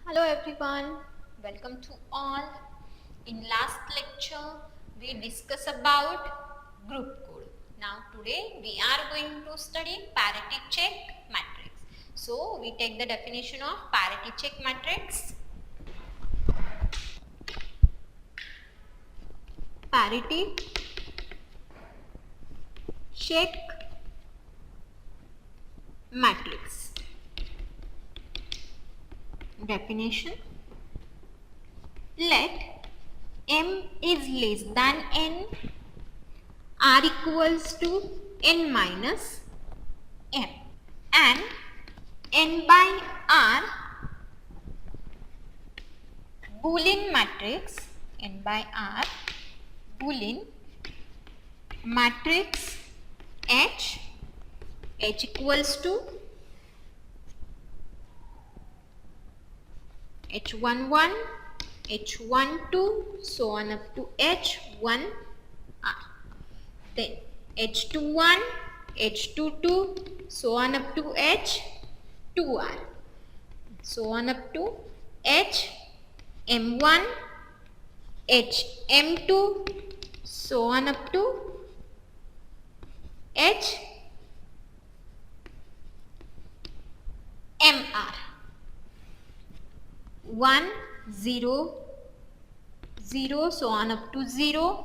Hello everyone, welcome to all. In last lecture we discussed about group code. Now today we are going to study parity check matrix. So we take the definition of parity check matrix. Parity check matrix. Definition: let m is less than n, r equals to n minus m, and n by r Boolean matrix, n by r Boolean matrix h equals to h11, h12, so on up to h1r. Then h21, h22, so on up to h2r. So on up to hm1, hm2, so on up to mr. 1, 0, 0, so on up to 0,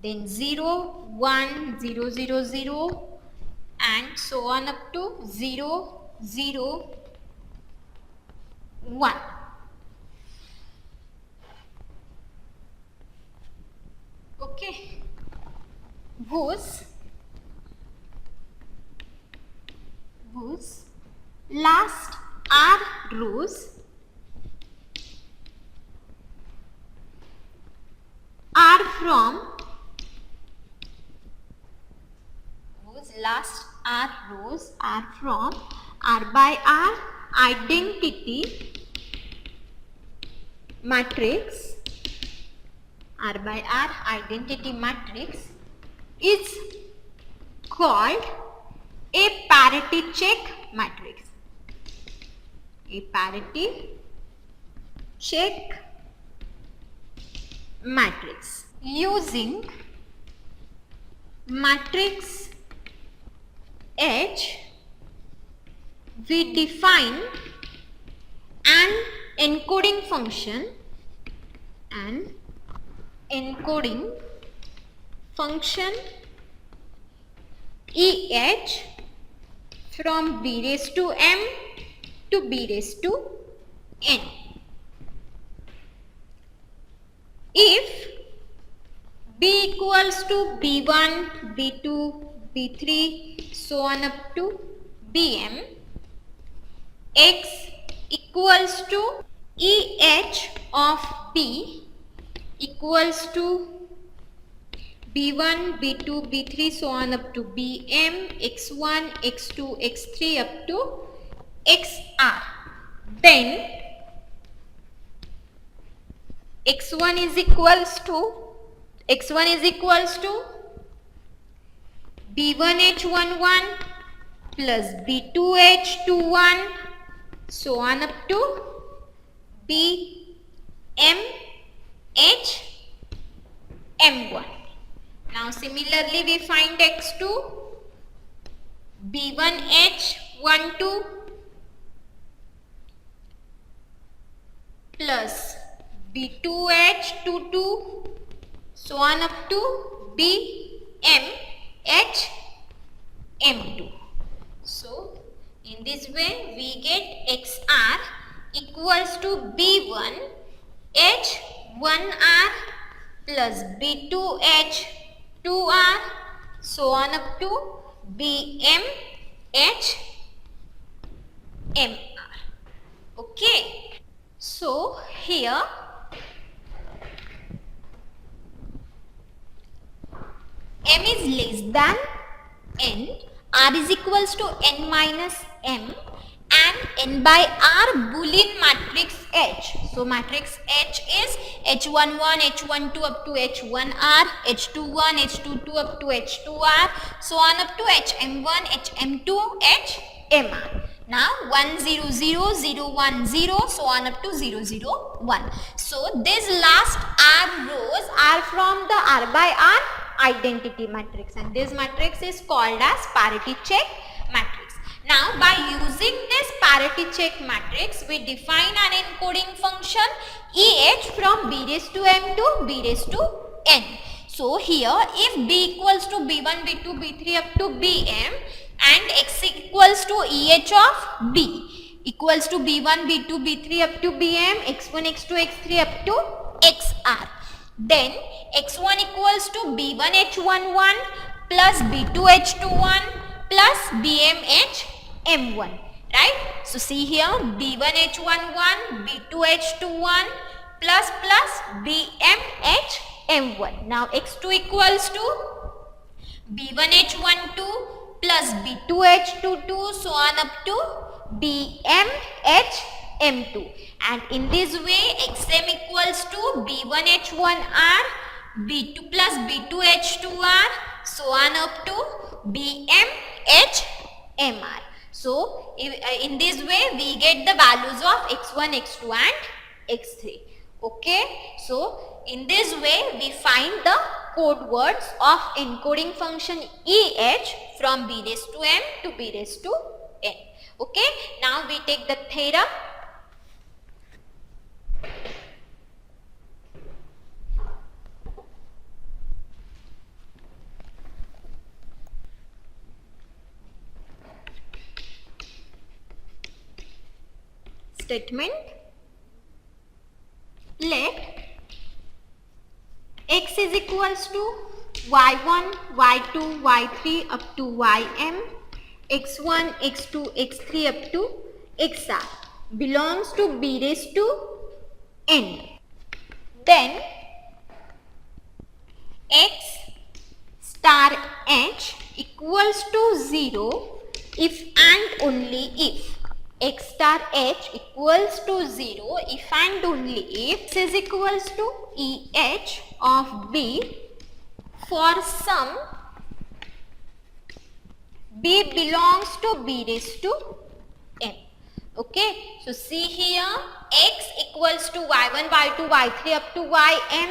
then 0, 1, 0, 0, 0, and so on up to 0, 0, 1. Okay, whose last r rows are from r by r identity matrix. R by R identity matrix is called a parity check matrix. A parity check matrix. Using matrix H, we define an encoding function EH from b raised to m to b raised to n. If b equals to b1, b2, b3, so on up to bm, x equals to EH of b equals to b1, b2, b3, so on up to bm, x1, x2, x3 up to xr. Then x1 is equals to b1h11 plus b2h21, so on up to bmhm1. Now similarly we find x2, b1h12 plus b2h22, so on up to bmh-m2. So in this way we get xr equals to b1 h1r plus b2h2r, so on up to bmh-mr. Okay, so here m is less than n, r is equals to n minus m, and n by r Boolean matrix H. So matrix H is H11, H12 up to H1R, H21, H22 up to H2R, so on up to HM1, HM2, HMR. Now 1 0 0 0 1 0 so on up to 0 0 1. So these last r rows are from the r by r identity matrix, and this matrix is called as parity check matrix. Now by using this parity check matrix, we define an encoding function EH from b raised to m to b raised to n. So here if b equals to b1, b2, b3 up to bm and x equals to EH of b equals to b1, b2, b3 up to bm, x1, x2, x3 up to xr. Then x1 equals to b1 h11 plus b2 h21 plus bm hm1, right? So see here b1 h11 b2 h21 plus bm hm1. Now x2 equals to b1 h12 plus b2 h22 so on up to bm hm2, and in this way xm equals to b1 h1r b2 plus b2 h2r so on up to bm hmr. So in this way we get the values of x1, x2 and x3. Okay, so in this way we find the code words of encoding function EH from b raised to m to b raised to n. Okay, now we take the theorem. Statement: let x is equals to y1, y2, y3 up to ym, x1, x2, x3 up to xr belongs to b raised to n. Then x star h equals to 0 if and only if x star h equals to 0 if and only if x is equals to EH of b for some b belongs to b raised to n. Okay, so see here x equals to y1, y2, y3 up to ym,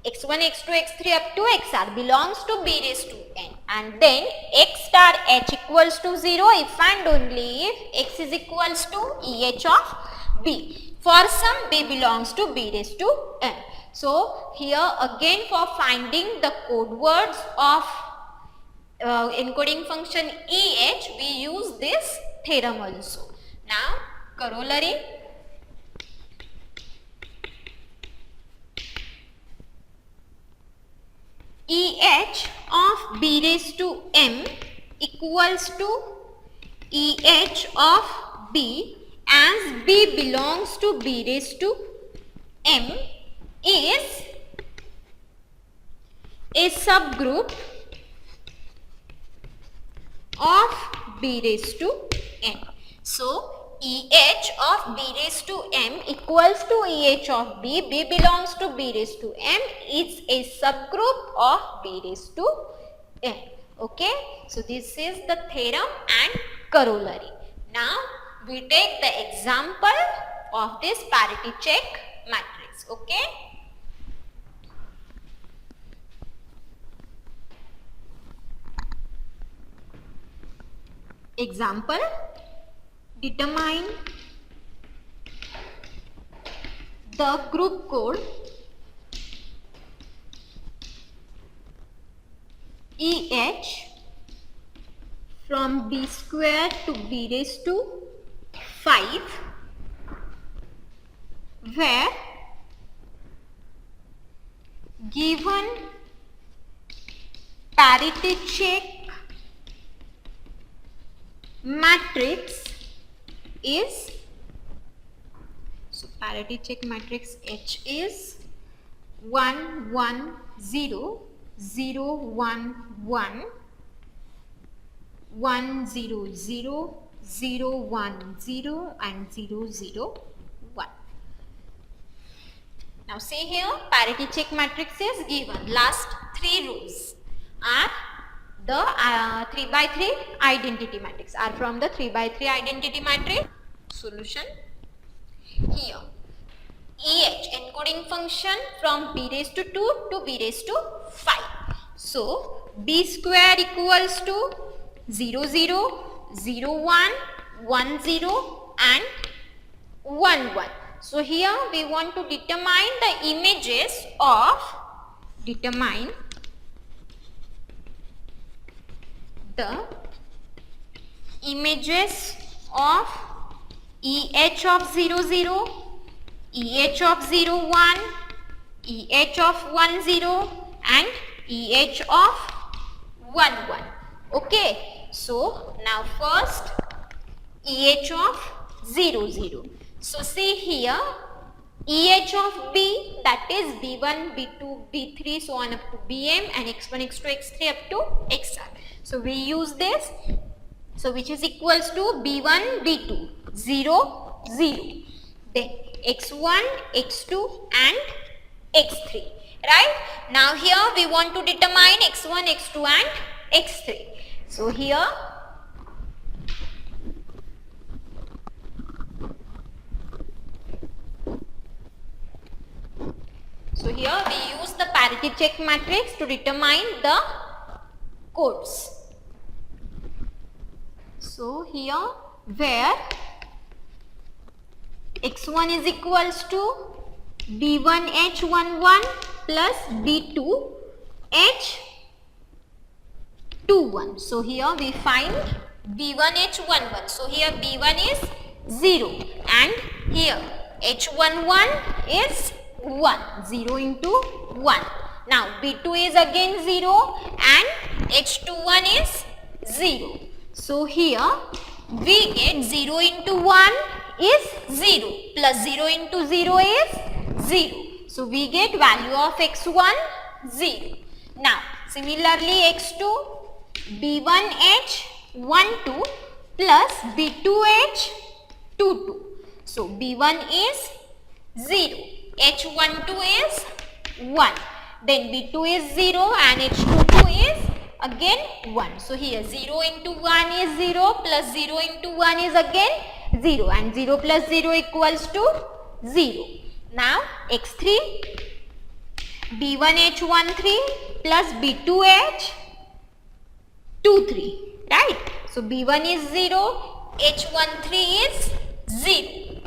x1, x2, x3 up to xr belongs to b raised to n, and then x star h equals to 0 if and only if x is equals to EH of b for some b belongs to b raised to n. So here again for finding the code words of encoding function EH we use this theorem also. Now corollary: EH of b raised to m equals to EH of b as b belongs to b raised to m is a subgroup of b raised to n. So EH of b raised to m equals to EH of b belongs to b raised to m is a subgroup of b raised to n. Okay, so this is the theorem and corollary. Now we take the example of this parity check matrix. Okay, example: determine the group code EH from b square to b raised to 5 where given parity check matrix is, so parity check matrix H is 1 1 0 0 1 1 1 0 0 0 1 0 and 0 0 1. Now see here parity check matrix is given. Last 3 rows are the 3 by 3 identity matrix are from the 3 by 3 identity matrix. Solution here. EH encoding function from b raised to 2 to b raised to 5. So b square equals to 0 0 0 1 1 0 and 1 1. So here we want to determine the images of EH of 0 0, EH of 0 1, EH of 1 0 and EH of 1 1. Okay, so now first EH of 0 0. So see here, EH of B, that is B1, B2, B3, so on up to Bm, and x1, x2, x3 up to xr. So we use this. So which is equals to B1, B2, 0, 0. Then x1, x2 and x3. Right? Now here we want to determine x1, x2 and x3. So here we use the parity check matrix to determine the codes. So here where x1 is equals to b1h11 plus b2h21. So here we find b1h11. So here b1 is 0 and here h11 is 1, 0 into 1. Now b2 is again 0 and h21 is 0. So here we get 0 into 1 is 0 plus 0 into 0 is 0. So we get value of x1 0. Now similarly x2 b1h12 plus b2h22. So b1 is 0, h12 is 1, then b2 is 0 and h22 is again 1. So here 0 into 1 is 0 plus 0 into 1 is again 0 and 0 plus 0 equals to 0. Now x3 b1h13 plus b2h23, right? So b1 is 0, h13 is 0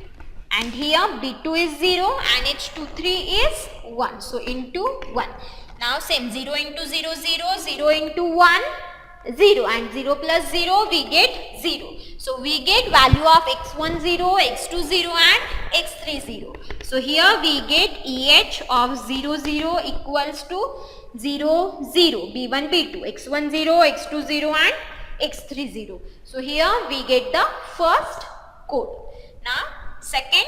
and here b2 is 0 and h23 is 1. So into 1. Now same 0 into 0 0, 0 into 1 0 and 0 plus 0 we get 0. So we get value of x1 0, x2 0 and x3 0. So here we get EH of 0 0 equals to 0 0 b1 b2 x1 0, x2 0 and x3 0. So here we get the first code. Now second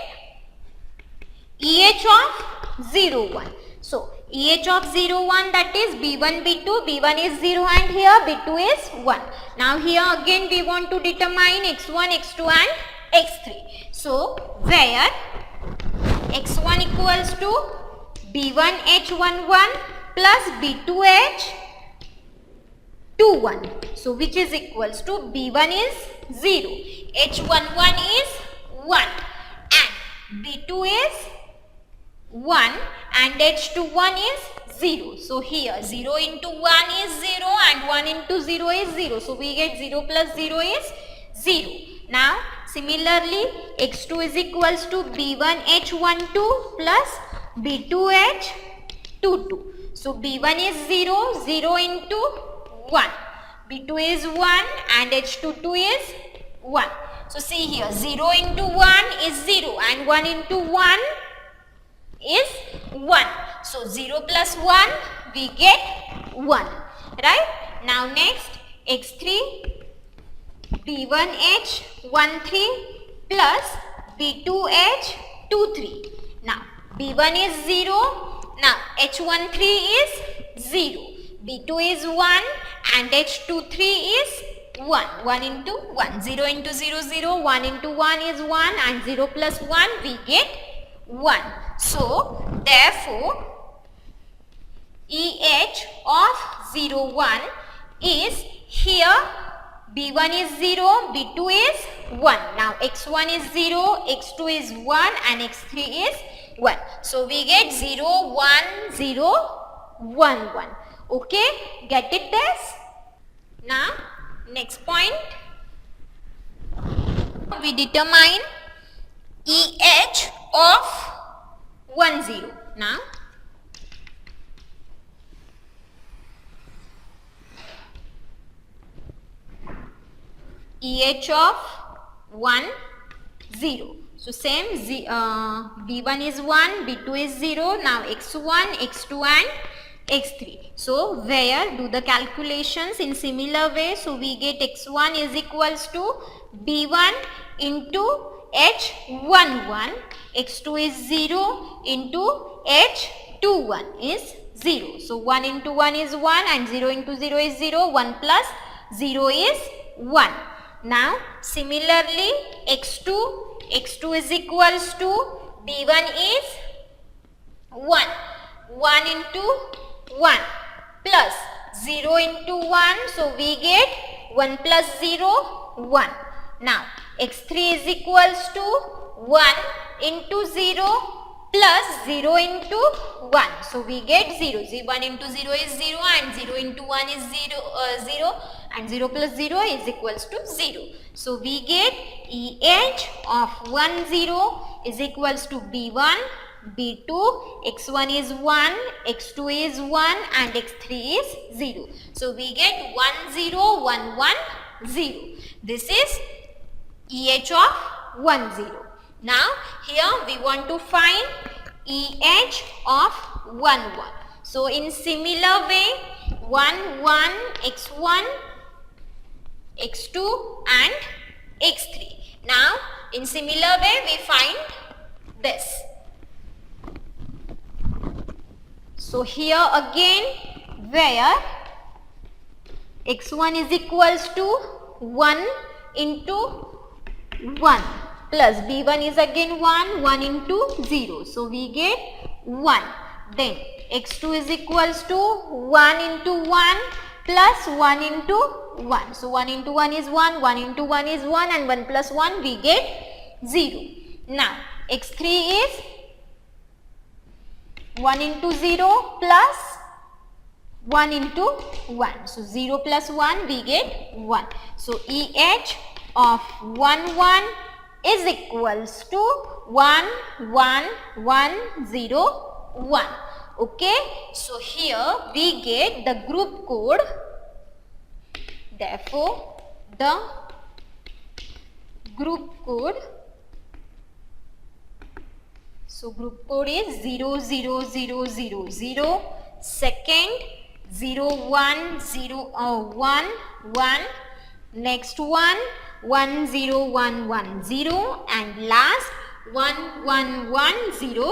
EH of 0 1. So EH of 0 1, that is b1 b2, b1 is 0 and here b2 is 1. Now here again we want to determine x1 x2 and x3. So where x1 equals to b1 h11 plus b2 h21. So which is equals to b1 is 0, h11 is 1 and b2 is 1 and h21 is 0. So here 0 into 1 is 0 and 1 into 0 is 0. So we get 0 plus 0 is 0. Now similarly x2 is equals to b1 h12 plus b2 h22. So b1 is 0, 0 into 1. b2 is 1 and h22 is 1. So see here 0 into 1 is 0 and 1 into 1 is 1. So 0 plus 1 we get 1, right? Now next x3 b1h13 plus b2h23. Now b1 is 0, now h13 is 0, b2 is 1 and h23 is 1. 1 into 1, 0 into 0 0, 1 into 1 is 1 and 0 plus 1 we get 1. So therefore EH of 0 1 is here b1 is 0, b2 is 1. Now x1 is 0, x2 is 1 and x3 is 1. So we get 0, 1, 0, 1, 1. Okay, get it this? Now next point, we determine EH of 1, 0. Now EH of 1, 0. So same B1 is 1, B2 is 0. Now X1, X2 and X3. So where do the calculations in similar way? So we get X1 is equals to B1 into H11. X2 is 0 into H21 is 0. So 1 into 1 is 1 and 0 into 0 is 0. 1 plus 0 is 1. Now similarly x2 is equals to b1 is 1 into 1 plus 0 into 1, so we get 1 plus 0 1. Now x3 is equals to 1 into 0 plus 0 into 1, so we get 0. 1 into 0 is 0 and 0 into 1 is 0 and 0 plus 0 is equals to 0. So we get EH of 1, 0 is equals to B1, B2, X1 is 1, X2 is 1 and X3 is 0. So we get 1, 0, 1, 1, 0. This is EH of 1, 0. Now here we want to find EH of 1, 1. So in similar way, 1, 1, X1, X2 and X3. Now in similar way we find this. So here again, where X1 is equals to 1 into 1 plus B1 is again 1 into 0. So we get 1. Then X2 is equals to 1 into 1 plus 1 into 1. So 1 into 1 is 1 into 1 is 1 and 1 plus 1 we get 0. Now X3 is 1 into 0 plus 1 into 1. So 0 plus 1 we get 1. So EH of 1, 1 is equals to 1, 1, 1, 0, 1. Okay, so here we get the group code. Therefore, the group code, so group code is 0, 0, 0, 0, 0, second 0, 1, 0, 1, 1, next one 1, 0, 1, 1, 0 and last 1, 1, 1, 0,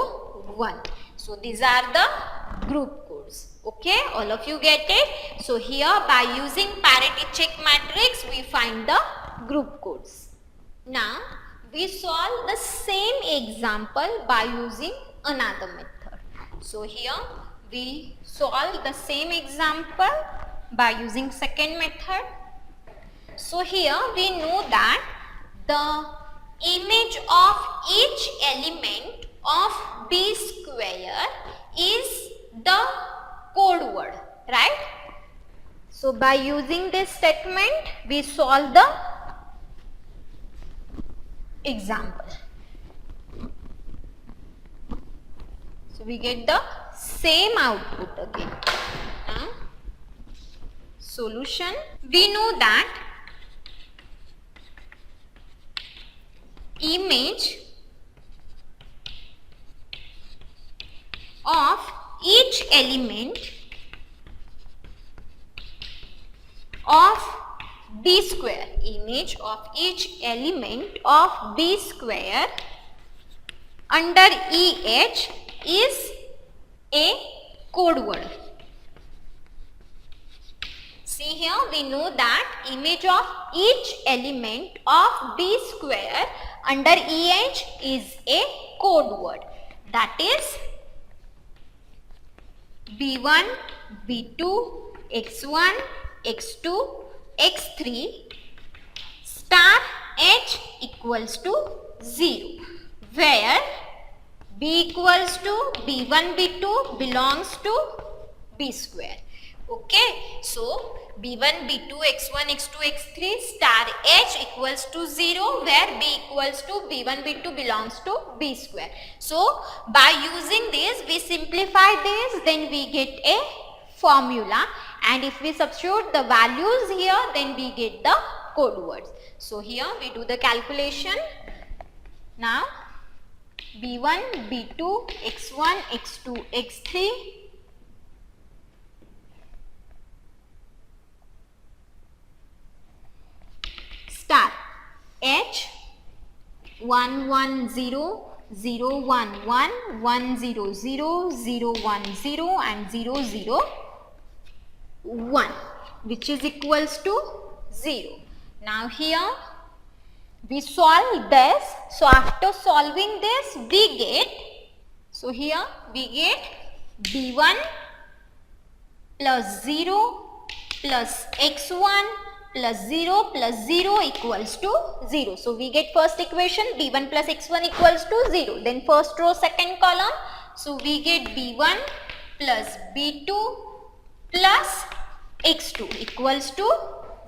1. So these are the group codes. Okay, all of you get it? So here by using parity check matrix we find the group codes. Now we solve the same example by using another method. So here we solve the same example by using second method. So here we know that the image of each element of B square is the code word, right? So by using this statement we solve the example. So we get the same output again. Solution. We know that image of each element of B square, image of each element of B square under EH is a code word. See here we know that image of each element of B square under EH is a code word, that is B1, B2, X1, x2, x3 star h equals to 0, where b equals to b1, b2 belongs to b square. Okay, so b1, b2, x1, x2, x3 star h equals to 0, where b equals to b1, b2 belongs to b square. So by using this we simplify this, then we get a formula, and if we substitute the values here, then we get the code words. So here we do the calculation. Now b1, b2, x1, x2, x3 star h 1 1 0 0 1 1 1 0 0 0 1 0 and 0 0 1, which is equals to 0. Now here we solve this. So after solving this we get, so here we get b1 plus 0 plus x1 plus 0 plus 0 equals to 0. So we get first equation b1 plus x1 equals to 0. Then first row second column, so we get b1 plus b2 plus x2 equals to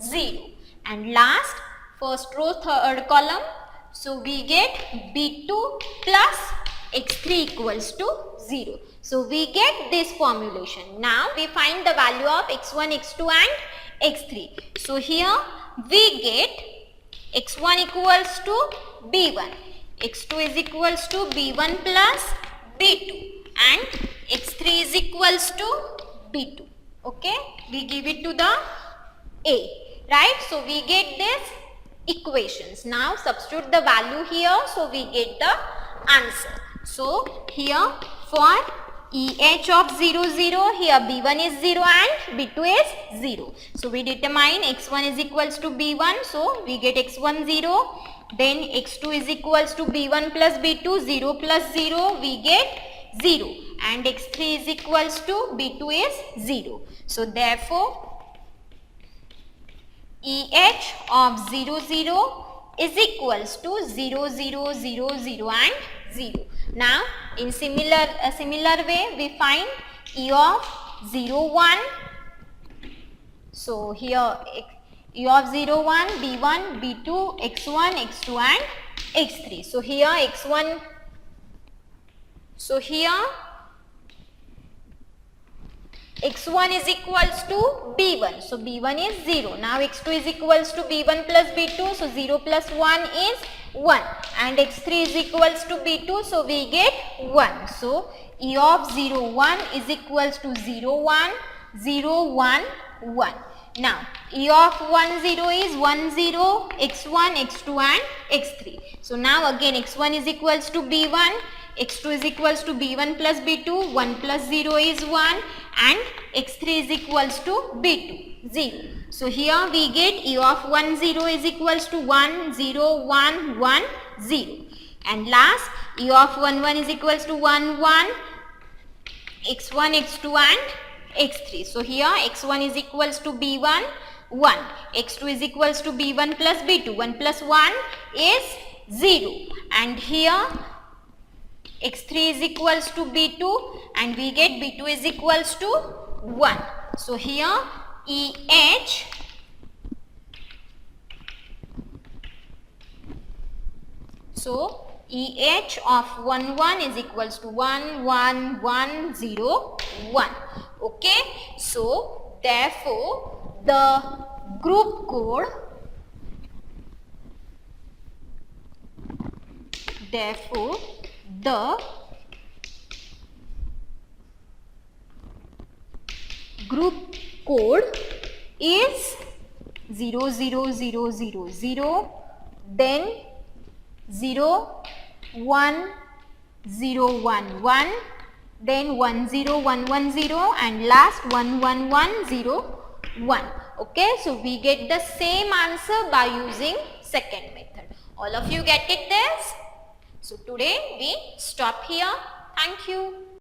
0. And last first row third column, so we get b2 plus x3 equals to 0. So we get this formulation. Now we find the value of x1, x2 and x3. So here we get x1 equals to b1, x2 is equals to b1 plus b2 and x3 is equals to b2. Okay, we give it to the A, right? So we get this equations. Now substitute the value here, so we get the answer. So here for EH of 0 0, here b1 is 0 and b2 is 0. So we determine x1 is equals to b1, so we get x1 0. Then x2 is equals to b1 plus b2, 0 plus 0 we get 0, and x3 is equals to b2 is 0. So therefore EH of 0 0 is equals to 0 0 0 0 and 0. Now in similar way we find E of 0 1. So here E of 0 1, b1, b2, x1, x2 and x3. So here x1, so here x1 is equals to b1, so b1 is 0. Now x2 is equals to b1 plus b2, so 0 plus 1 is 1, and x3 is equals to b2, so we get 1. So E of 0 1 is equals to 0 1 0 1 1. Now E of 1 0 is 1 0, x1, x2 and x3. So now again x1 is equals to b1, x2 is equals to b1 plus b2, 1 plus 0 is 1, and x3 is equals to b2, 0. So here we get E of 1 0 is equals to 1 0 1 1 0, and last E of 1 1 is equals to 1 1, x1, x2 and x3. So here x1 is equals to b1 1, x2 is equals to b1 plus b2, 1 plus 1 is 0, and here x3 is equals to b2, and we get b2 is equals to 1. So here EH of 1 1 is equals to 1 1 1 0 1. Okay, so therefore the group code, therefore the group code is 0 0 0 0 0, then 0 1 0 1 1, then 1 0 1 1 0, and last 1 1 1 0 1. Okay, so we get the same answer by using second method. All of you get it this? So today we stop here. Thank you.